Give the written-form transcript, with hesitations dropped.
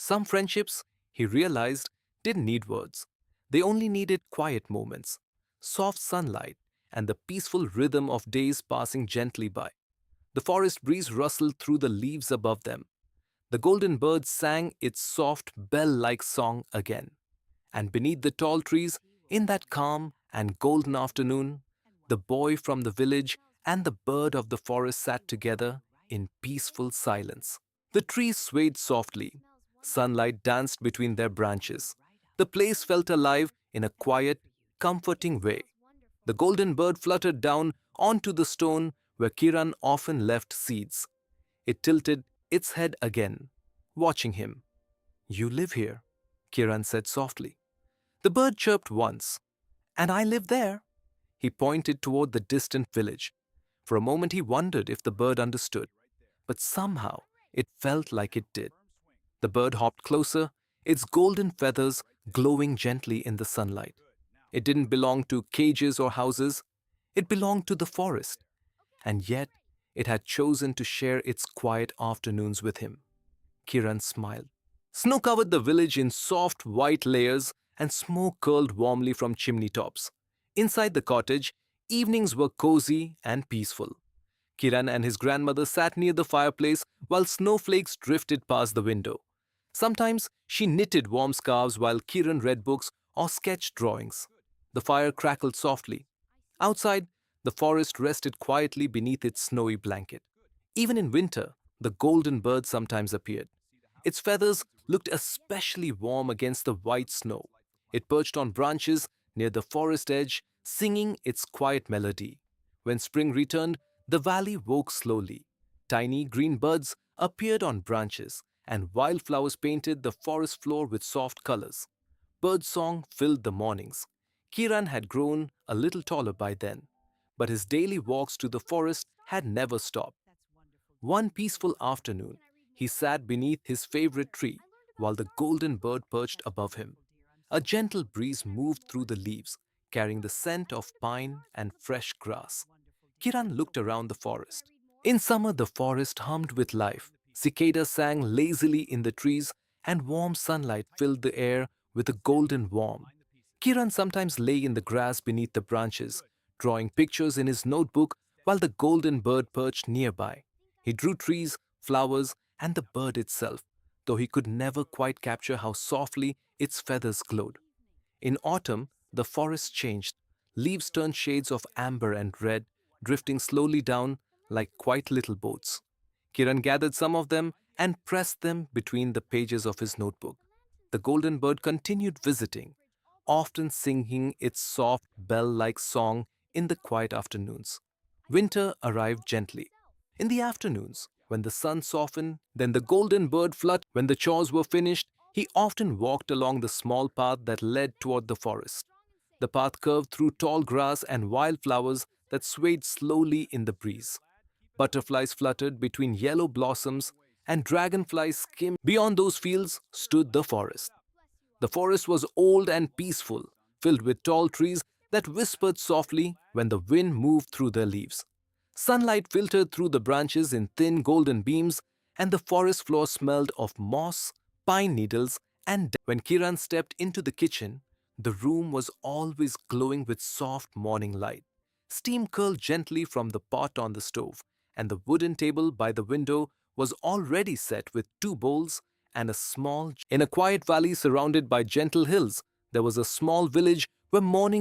Some friendships, he realized, didn't need words. They only needed quiet moments, soft sunlight, and the peaceful rhythm of days passing gently by. The forest breeze rustled through the leaves above them. The golden bird sang its soft bell-like song again. And beneath the tall trees, in that calm and golden afternoon, the boy from the village and the bird of the forest sat together in peaceful silence. The trees swayed softly. Sunlight danced between their branches. The place felt alive in a quiet, comforting way. The golden bird fluttered down onto the stone where Kiran often left seeds. It tilted its head again, watching him. "You live here," Kiran said softly. The bird chirped once. "And I live there." He pointed toward the distant village. For a moment he wondered if the bird understood, but somehow it felt like it did. The bird hopped closer, its golden feathers glowing gently in the sunlight. It didn't belong to cages or houses. It belonged to the forest. And yet, it had chosen to share its quiet afternoons with him. Kiran smiled. Snow covered the village in soft white layers, and smoke curled warmly from chimney tops. Inside the cottage, evenings were cozy and peaceful. Kiran and his grandmother sat near the fireplace while snowflakes drifted past the window. Sometimes she knitted warm scarves while Kiran read books or sketched drawings. The fire crackled softly. Outside, the forest rested quietly beneath its snowy blanket. Even in winter, the golden bird sometimes appeared. Its feathers looked especially warm against the white snow. It perched on branches near the forest edge, singing its quiet melody. When spring returned, the valley woke slowly. Tiny green buds appeared on branches, and wildflowers painted the forest floor with soft colors. Birdsong filled the mornings. Kiran had grown a little taller by then, but his daily walks to the forest had never stopped. One peaceful afternoon, he sat beneath his favorite tree while the golden bird perched above him. A gentle breeze moved through the leaves, carrying the scent of pine and fresh grass. Kiran looked around the forest. In summer, the forest hummed with life. Cicadas sang lazily in the trees, and warm sunlight filled the air with a golden warmth. Kiran sometimes lay in the grass beneath the branches, drawing pictures in his notebook while the golden bird perched nearby. He drew trees, flowers, and the bird itself, though he could never quite capture how softly its feathers glowed. In autumn, the forest changed. Leaves turned shades of amber and red, drifting slowly down like quiet little boats. Kiran gathered some of them and pressed them between the pages of his notebook. The golden bird continued visiting, often singing its soft bell-like song in the quiet afternoons. Winter arrived gently. In the afternoons, when the sun softened, then the golden bird fluttered. When the chores were finished, he often walked along the small path that led toward the forest. The path curved through tall grass and wildflowers that swayed slowly in the breeze. Butterflies fluttered between yellow blossoms, and dragonflies skimmed. Beyond those fields stood the forest. The forest was old and peaceful, filled with tall trees that whispered softly when the wind moved through their leaves. Sunlight filtered through the branches in thin golden beams, and the forest floor smelled of moss, pine needles, and when Kiran stepped into the kitchen, the room was always glowing with soft morning light. Steam curled gently from the pot on the stove, and the wooden table by the window was already set with two bowls and a small. In a quiet valley surrounded by gentle hills, there was a small village where morning